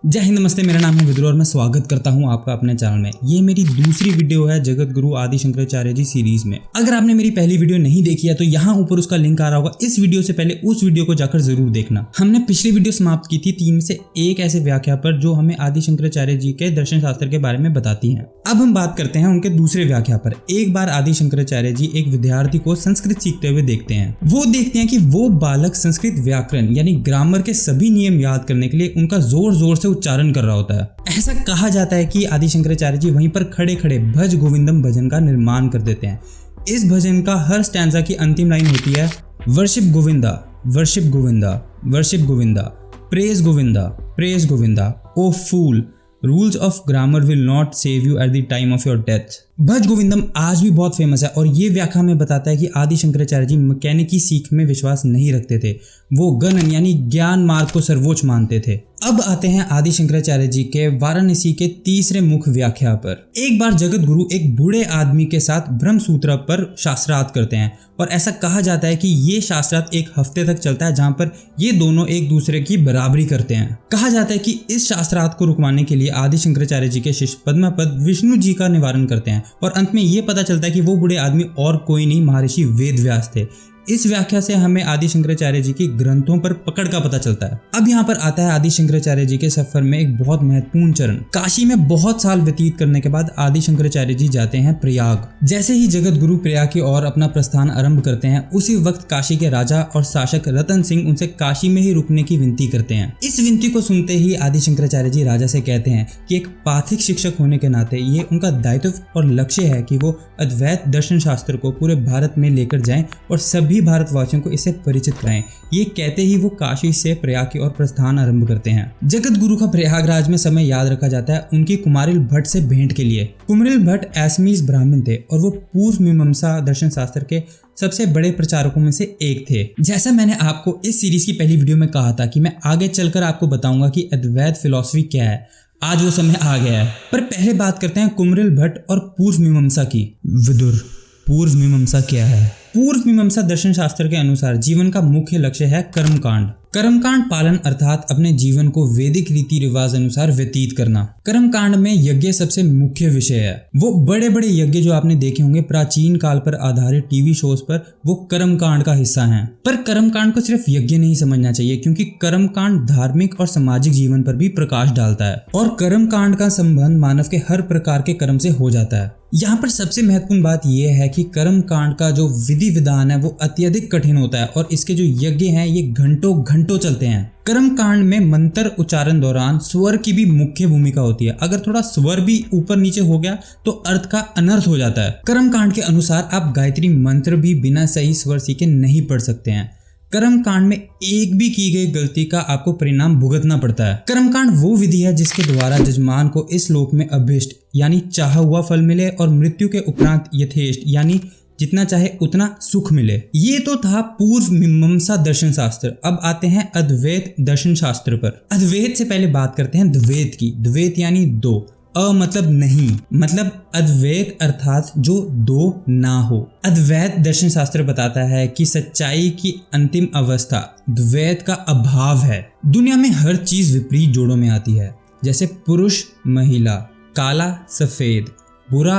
जय हिंद, नमस्ते। मेरा नाम है विद्रोह और मैं स्वागत करता हूं आपका अपने चैनल में। ये मेरी दूसरी वीडियो है जगत गुरु आदि शंकराचार्य जी सीरीज में। अगर आपने मेरी पहली वीडियो नहीं देखी है तो यहाँ ऊपर उसका लिंक आ रहा होगा। इस वीडियो से पहले उस वीडियो को जाकर जरूर देखना। हमने पिछली वीडियो समाप्त की थी 3 में से एक ऐसे व्याख्या पर जो हमें आदि शंकराचार्य जी के दर्शन शास्त्र के बारे में बताती है। अब हम बात करते हैं उनके दूसरे व्याख्या पर। एक बार आदि शंकराचार्य जी एक विद्यार्थी को संस्कृत सीखते हुए देखते हैं। वो देखते हैं कि वो बालक संस्कृत व्याकरण यानी ग्रामर के सभी नियम याद करने के लिए उनका जोर जोर से उच्चारण कर रहा होता है। ऐसा कहा जाता है कि आदि शंकराचार्य जी वहीं पर खड़े खड़े भज गोविंदम भजन का निर्माण कर देते हैं। इस भजन का हर स्टैंजा की अंतिम लाइन होती है worship Govinda, worship Govinda, worship Govinda, praise Govinda, praise Govinda. O fool, rules of grammar will not save you at the time of your death. भज गोविंदम आज भी बहुत फेमस है और ये व्याख्या में बताता है कि आदि शंकराचार्य जी मैकेनिकी सीख में विश्वास नहीं रखते थे। वो गणन यानी ज्ञान मार्ग को सर्वोच्च मानते थे। अब आते हैं आदि शंकराचार्य जी के वाराणसी के तीसरे मुख्य व्याख्या पर। एक बार जगत गुरु एक बूढ़े आदमी के साथ ब्रह्म सूत्र पर शास्त्रार्थ करते हैं और ऐसा कहा जाता है कि ये शास्त्रार्थ एक हफ्ते तक चलता है, जहां पर ये दोनों एक दूसरे की बराबरी करते हैं। कहा जाता है कि इस शास्त्रार्थ को रुकवाने के लिए आदि शंकराचार्य जी के शिष्य पद्मापद विष्णु जी का निवारण करते हैं और अंत में ये पता चलता है कि वो बूढ़े आदमी और कोई नहीं, महर्षि वेदव्यास थे। इस व्याख्या से हमें आदि शंकराचार्य जी के ग्रंथों पर पकड़ का पता चलता है। अब यहाँ पर आता है आदि शंकराचार्य जी के सफर में एक बहुत महत्वपूर्ण चरण। काशी में बहुत साल व्यतीत करने के बाद आदि शंकराचार्य जी जाते हैं प्रयाग। जैसे ही जगत गुरु प्रयाग की ओर अपना प्रस्थान आरंभ करते हैं, उसी वक्त काशी के राजा और शासक रतन सिंह उनसे काशी में ही रुकने की विनती करते हैं। इस विनती को सुनते ही आदि शंकराचार्य जी राजा से कहते हैं कि एक पाथिक शिक्षक होने के नाते ये उनका दायित्व और लक्ष्य है कि वो अद्वैत दर्शन शास्त्र को पूरे भारत में लेकर जाएं और सभी भारतवासियों को इससे परिचित कराएं। ये कहते ही वो काशी से प्रयाग की ओर प्रस्थान आरंभ करते हैं। जगत गुरु का प्रयागराज में समय याद रखा जाता है उनकी कुमारिल भट्ट से भेंट के लिए। कुमारिल भट्ट एसमीज ब्राह्मण थे और वो पूर्व मीमांसा दर्शन शास्त्र के सबसे बड़े प्रचारकों में से एक थे। जैसा मैंने आपको इस सीरीज की पहली वीडियो में कहा था कि मैं आगे चलकर आपको बताऊंगा कि अद्वैत फिलॉसफी क्या है, आज वो समय आ गया है। पर पहले बात करते हैं कुमारिल भट्ट और पूर्व मीमांसा की। विदुर, पूर्व मीमांसा क्या है? पूर्व मीमांसा दर्शन शास्त्र के अनुसार जीवन का मुख्य लक्ष्य है कर्मकांड। कर्मकांड पालन अर्थात अपने जीवन को वैदिक रीति रिवाज अनुसार व्यतीत करना। कर्मकांड में यज्ञ सबसे मुख्य विषय है। वो बड़े बड़े यज्ञ जो आपने देखे होंगे प्राचीन काल पर आधारित टीवी शोज पर, वो कर्मकांड का हिस्सा हैं। पर कर्मकांड को सिर्फ यज्ञ नहीं समझना चाहिए, क्योंकि कर्मकांड धार्मिक और सामाजिक जीवन पर भी प्रकाश डालता है और कर्मकांड का संबंध मानव के हर प्रकार के कर्म से हो जाता है। यहाँ पर सबसे महत्वपूर्ण बात यह है कि कर्म कांड का जो विधि विधान है वो अत्यधिक कठिन होता है और इसके जो यज्ञ हैं ये घंटों घंटों चलते हैं। कर्म कांड में मंत्र उच्चारण दौरान स्वर की भी मुख्य भूमिका होती है। अगर थोड़ा स्वर भी ऊपर नीचे हो गया तो अर्थ का अनर्थ हो जाता है। कर्म कांड के अनुसार आप गायत्री मंत्र भी बिना सही स्वर सीखे नहीं पढ़ सकते हैं। कर्म कांड में एक भी की गई गलती का आपको परिणाम भुगतना पड़ता है। कर्म कांड वो विधि है जिसके द्वारा जजमान को इस लोक में अभीष्ट यानी चाहा हुआ फल मिले और मृत्यु के उपरांत यथेष्ट यानी जितना चाहे उतना सुख मिले। ये तो था पूर्व मीमांसा दर्शन शास्त्र। अब आते हैं अद्वैत दर्शन शास्त्र पर। अद्वैत से पहले बात करते हैं द्वैत की। द्वैत यानी दो, अ मतलब नहीं, मतलब अद्वैत अर्थात जो दो ना हो। अद्वैत दर्शन शास्त्र बताता है कि सच्चाई की अंतिम अवस्था द्वैत का अभाव है। दुनिया में हर चीज विपरीत जोड़ों में आती है, जैसे पुरुष महिला, काला सफेद, बुरा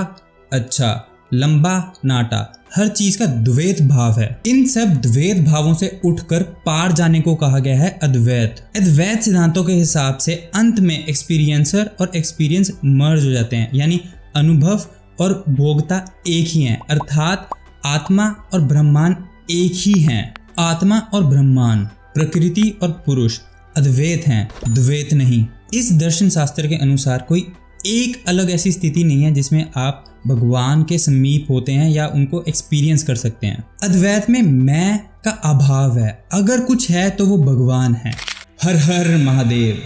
अच्छा, लंबा नाटा, हर चीज का द्वैत भाव है। इन सब द्वैत भावों से उठकर पार जाने को कहा गया है अद्वैत। अद्वैत सिद्धांतों के हिसाब से अंत में एक्सपीरियंसर और एक्सपीरियंस मर्ज हो जाते हैं, यानी अनुभव और भोक्ता एक ही हैं, अर्थात आत्मा और ब्रह्मांड एक ही हैं। आत्मा और ब्रह्मांड, प्रकृति और पुरुष अद्वैत हैं, द्वैत नहीं। इस दर्शन शास्त्र के अनुसार कोई एक अलग ऐसी स्थिति नहीं है जिसमें आप भगवान के समीप होते हैं या उनको एक्सपीरियंस कर सकते हैं। अद्वैत में मैं का अभाव है, अगर कुछ है तो वो भगवान है। हर हर महादेव,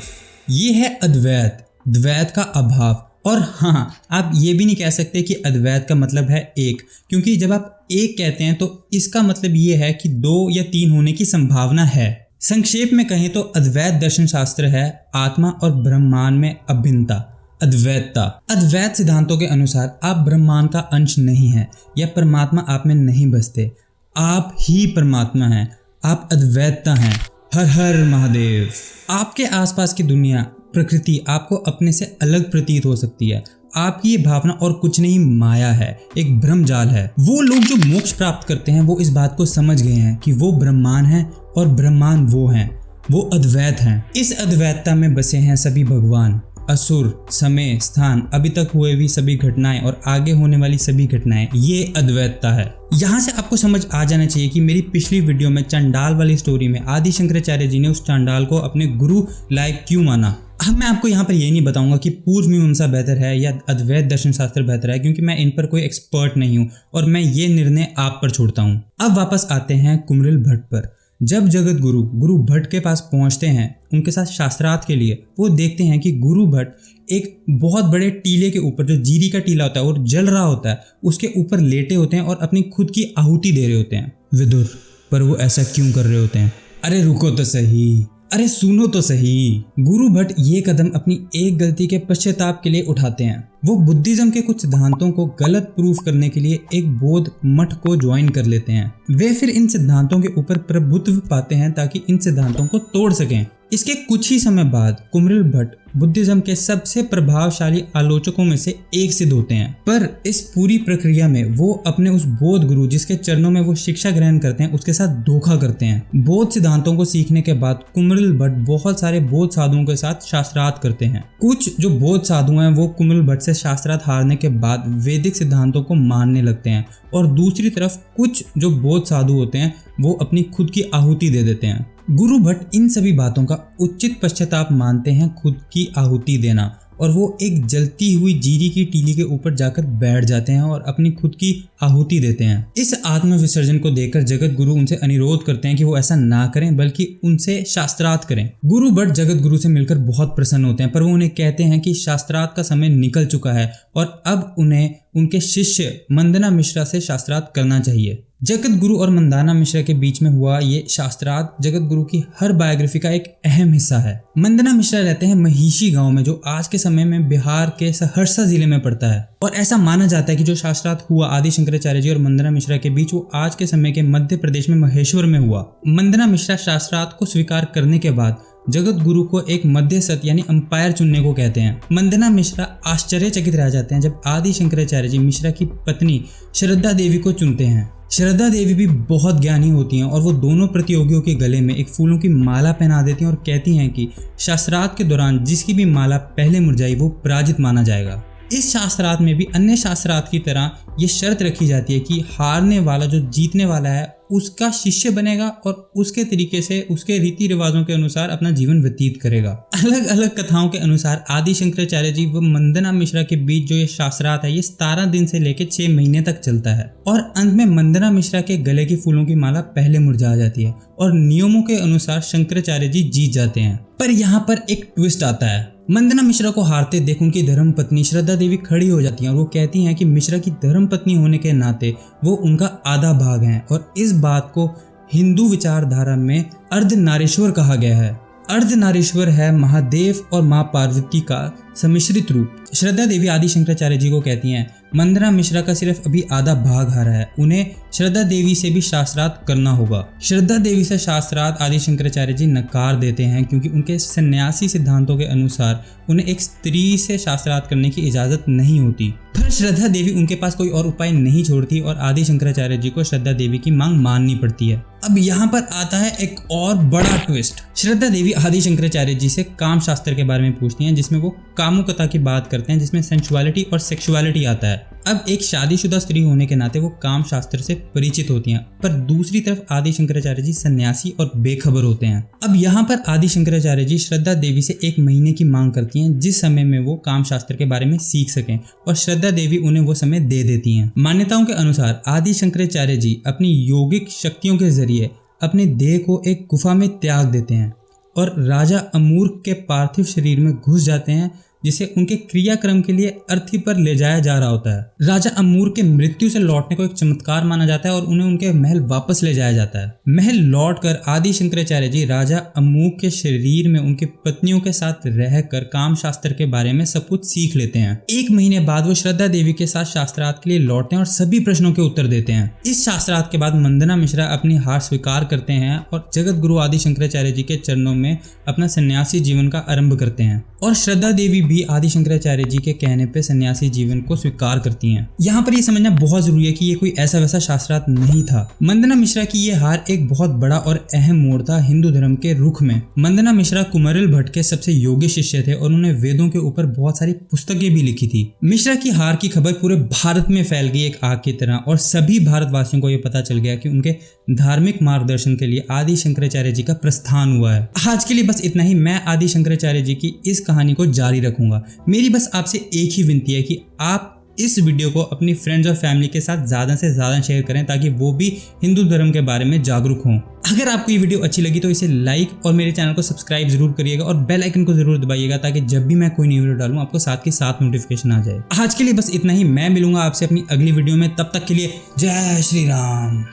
ये है अद्वैत, द्वैत का अभाव। और हाँ, आप ये भी नहीं कह सकते कि अद्वैत का मतलब है एक, क्योंकि जब आप एक कहते हैं तो इसका मतलब ये है कि 2 या 3 होने की संभावना है। संक्षेप में कहें तो अद्वैत दर्शन शास्त्र है आत्मा और ब्रह्मांड में अभिन्नता, अद्वैतता। अद्वैत सिद्धांतों के अनुसार आप ब्रह्मांड का अंश नहीं है या परमात्मा आप में नहीं बसते, आप ही परमात्मा हैं, आप अद्वैतता हैं। हर हर महादेव। आपके आसपास की दुनिया प्रकृति आपको अपने से अलग प्रतीत हो सकती है। आपकी ये भावना और कुछ नहीं माया है, एक भ्रमजाल है। वो लोग जो मोक्ष प्राप्त करते हैं वो इस बात को समझ गए हैं कि वो ब्रह्मांड हैं और ब्रह्मांड वो हैं, वो अद्वैत हैं। इस अद्वैतता में बसे हैं सभी भगवान, असुर, समय, स्थान, अभी तक हुए हुई सभी घटनाएं और आगे होने वाली सभी घटनाएं, ये अद्वैतता है। यहाँ से आपको समझ आ जाना चाहिए कि मेरी पिछली वीडियो में चंडाल वाली स्टोरी में आदि शंकराचार्य जी ने उस चंडाल को अपने गुरु लायक क्यों माना। अब मैं आपको यहाँ पर ये नहीं बताऊंगा कि पूर्व मीमांसा बेहतर है या अद्वैत दर्शन शास्त्र बेहतर है, क्योंकि मैं इन पर कोई एक्सपर्ट नहीं हूँ और मैं ये निर्णय आप पर छोड़ता हूँ। अब वापस आते हैं कुमरिल भट्ट पर। जब जगत गुरु भट्ट के पास पहुंचते हैं उनके साथ शास्त्रार्थ के लिए, वो देखते हैं कि गुरु भट्ट एक बहुत बड़े टीले के ऊपर, जो जीरी का टीला होता है और जल रहा होता है, उसके ऊपर लेटे होते हैं और अपनी खुद की आहुति दे रहे होते हैं। विदुर, पर वो ऐसा क्यों कर रहे होते हैं? अरे रुको तो सही, अरे सुनो तो सही। गुरु भट्ट ये कदम अपनी एक गलती के पश्चाताप के लिए उठाते हैं। वो बुद्धिज्म के कुछ सिद्धांतों को गलत प्रूफ करने के लिए एक बौद्ध मठ को ज्वाइन कर लेते हैं। वे फिर इन सिद्धांतों के ऊपर प्रभुत्व पाते हैं ताकि इन सिद्धांतों को तोड़ सकें। इसके कुछ ही समय बाद कुमरिल भट्ट बुद्धिज्म के सबसे प्रभावशाली आलोचकों में से एक सिद्ध होते हैं। पर इस पूरी प्रक्रिया में वो अपने उस बौद्ध गुरु जिसके चरणों में वो शिक्षा ग्रहण करते हैं उसके साथ धोखा करते हैं। बौद्ध सिद्धांतों को सीखने के बाद कुमरिल भट्ट बहुत सारे बौद्ध साधुओं के साथ शास्त्रार्थ करते हैं। कुछ जो बौद्ध साधु हैं वो कुमरिल भट्ट से शास्त्रार्थ हारने के बाद वैदिक सिद्धांतों को मानने लगते हैं, और दूसरी तरफ कुछ जो बौद्ध साधु होते हैं वो अपनी खुद की आहुति दे देते हैं। गुरु भट्ट इन सभी बातों का उचित पश्चाताप मानते हैं, खुद की आहुति देना, और वो एक जलती हुई जीरी की टीली के ऊपर जाकर बैठ जाते हैं और अपनी खुद की आहुति देते हैं। इस आत्म विसर्जन को देखकर जगत गुरु उनसे अनुरोध करते हैं कि वो ऐसा ना करें बल्कि उनसे शास्त्रार्थ करें। गुरु भट्ट जगत गुरु से मिलकर बहुत प्रसन्न होते हैं, पर वो उन्हें कहते हैं कि शास्त्रार्थ का समय निकल चुका है और अब उन्हें उनके शिष्य मंदना मिश्रा से शास्त्रार्थ करना चाहिए। जगत गुरु और मंदाना मिश्रा के बीच में हुआ ये शास्त्रार्थ जगत गुरु की हर बायोग्राफी का एक अहम हिस्सा है। मंदना मिश्रा रहते हैं महिषी गांव में, जो आज के समय में बिहार के सहरसा जिले में पड़ता है, और ऐसा माना जाता है कि जो शास्त्रार्थ हुआ आदि शंकराचार्य जी और मंदना मिश्रा के बीच वो आज के समय के मध्य प्रदेश में महेश्वर में हुआ। मंदना मिश्रा शास्त्रार्थ को स्वीकार करने के बाद जगत गुरु को एक मध्यस्थ यानी अंपायर चुनने को कहते हैं। मंदना मिश्रा आश्चर्यचकित रह जाते हैं जब आदि शंकराचार्य जी मिश्रा की पत्नी श्रद्धा देवी को चुनते हैं। श्रद्धा देवी भी बहुत ज्ञानी होती हैं और वो दोनों प्रतियोगियों के गले में एक फूलों की माला पहना देती हैं और कहती हैं कि शास्त्रार्थ के दौरान जिसकी भी माला पहले मुरझाई वो पराजित माना जाएगा। इस शास्त्रार्थ में भी अन्य शास्त्रार्थ की तरह ये शर्त रखी जाती है कि हारने वाला जो जीतने वाला है उसका शिष्य बनेगा और उसके तरीके से उसके रीति रिवाजों के अनुसार अपना जीवन व्यतीत करेगा। अलग अलग कथाओं के अनुसार आदि शंकराचार्य जी व मंदना मिश्रा के बीच जो ये शास्त्रार्थ है ये 17 दिन से लेकर 6 महीने तक चलता है, और अंत में मंदना मिश्रा के गले की फूलों की माला पहले मुरझा जाती है और नियमों के अनुसार शंकराचार्य जी जीत जाते हैं। पर यहाँ पर एक ट्विस्ट आता है। मंदना मिश्रा को हारते देख उनकी धर्म पत्नी श्रद्धा देवी खड़ी हो जाती हैं और वो कहती हैं कि मिश्रा की धर्म पत्नी होने के नाते वो उनका आधा भाग हैं, और इस बात को हिंदू विचारधारा में अर्धनारीश्वर कहा गया है। अर्धनारीश्वर है महादेव और मां पार्वती का सम्मिश्रित रूप। श्रद्धा देवी आदि शंकराचार्य जी को कहती हैं मंदना मिश्रा का सिर्फ अभी आधा भाग हारा है, उन्हें श्रद्धा देवी से भी शास्त्रार्थ करना होगा। श्रद्धा देवी से शास्त्रार्थ आदि शंकराचार्य जी नकार देते हैं क्योंकि उनके सन्यासी सिद्धांतों के अनुसार उन्हें एक स्त्री से शास्त्रार्थ करने की इजाजत नहीं होती। पर श्रद्धा देवी उनके पास कोई और उपाय नहीं छोड़ती और आदि शंकराचार्य जी को श्रद्धा देवी की मांग माननी पड़ती है। अब यहाँ पर आता है एक और बड़ा ट्विस्ट। श्रद्धा देवी आदि शंकराचार्य जी से काम शास्त्र के बारे में पूछती हैं, जिसमें वो कामुकता की बात करते हैं, जिसमें सेंसुअलिटी और सेक्सुअलिटी आता है। अब एक शादीशुदा स्त्री होने के नाते वो काम शास्त्र से परिचित होती हैं, पर दूसरी तरफ आदि शंकराचार्य जी सन्यासी और बेखबर होते हैं। अब यहाँ पर आदि शंकराचार्य जी श्रद्धा देवी से 1 महीने की मांग करती हैं, जिस समय में वो काम शास्त्र के बारे में सीख सकें, और श्रद्धा देवी उन्हें वो समय दे देती हैं। मान्यताओं के अनुसार आदि शंकराचार्य जी अपनी यौगिक शक्तियों के जरिए अपने देह को एक गुफा में त्याग देते हैं और राजा अमूर्क के पार्थिव शरीर में घुस जाते हैं, जिसे उनके क्रियाक्रम के लिए अर्थी पर ले जाया जा रहा होता है। राजा अमूर्क के मृत्यु से लौटने को एक चमत्कार माना जाता है और उन्हें उनके महल वापस ले जाया जाता है। महल लौटकर आदि शंकराचार्य जी राजा अमूर्क के शरीर में उनकी पत्नियों के साथ रहकर काम शास्त्र के बारे में सब कुछ सीख लेते हैं। 1 महीने बाद वो श्रद्धा देवी के साथ शास्त्रार्थ के लिए लौटते हैं और सभी प्रश्नों के उत्तर देते हैं। इस शास्त्रार्थ के बाद मंदना मिश्रा अपनी हार स्वीकार करते हैं और जगत गुरु आदि शंकराचार्य जी के चरणों में अपना सन्यासी जीवन का आरंभ करते हैं। और श्रद्धा देवी भी आदि शंकराचार्य जी के कहने पे सन्यासी जीवन को स्वीकार करती हैं। यहाँ पर ये समझना बहुत जरूरी है कि ये कोई ऐसा वैसा शास्त्रार्थ नहीं था। वंदना मिश्रा की ये हार एक बहुत बड़ा और अहम मोड़ था हिंदू धर्म के रुख में। वंदना मिश्रा कुमारिल भट्ट के सबसे योग्य शिष्य थे और उन्होंने वेदों के ऊपर बहुत सारी पुस्तकें भी लिखी थी। मिश्रा की हार की खबर पूरे भारत में फैल गई एक आग की तरह और सभी भारतवासियों को यह पता चल गया कि उनके धार्मिक मार्गदर्शन के लिए आदि शंकराचार्य जी का प्रस्थान हुआ है। आज के लिए बस इतना ही। मैं आदि शंकराचार्य जी की इस कहानी को जारी रखूंगा। मेरी बस आपसे एक ही विनती है कि आप इस वीडियो को अपनी फ्रेंड्स और फैमिली के साथ ज़्यादा से ज़्यादा शेयर करें ताकि वो भी हिंदू धर्म के बारे में जागरूक हों। अगर आपको ये वीडियो अच्छी लगी तो इसे लाइक और मेरे चैनल को सब्सक्राइब जरूर करिएगा और बेल आइकन को जरूर दबाइएगा ताकि जब भी मैं कोई नई वीडियो डालूं आपको साथ के साथ नोटिफिकेशन आ जाए। आज के लिए बस इतना ही। मैं मिलूंगा आपसे अपनी अगली वीडियो में। तब तक के लिए जय श्री राम।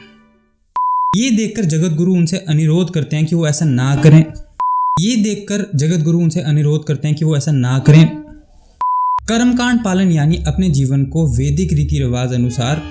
ये देखकर जगत गुरु उनसे अनुरोध करते हैं कि वो ऐसा ना करें। कर्मकांड पालन यानी अपने जीवन को वैदिक रीति रिवाज अनुसार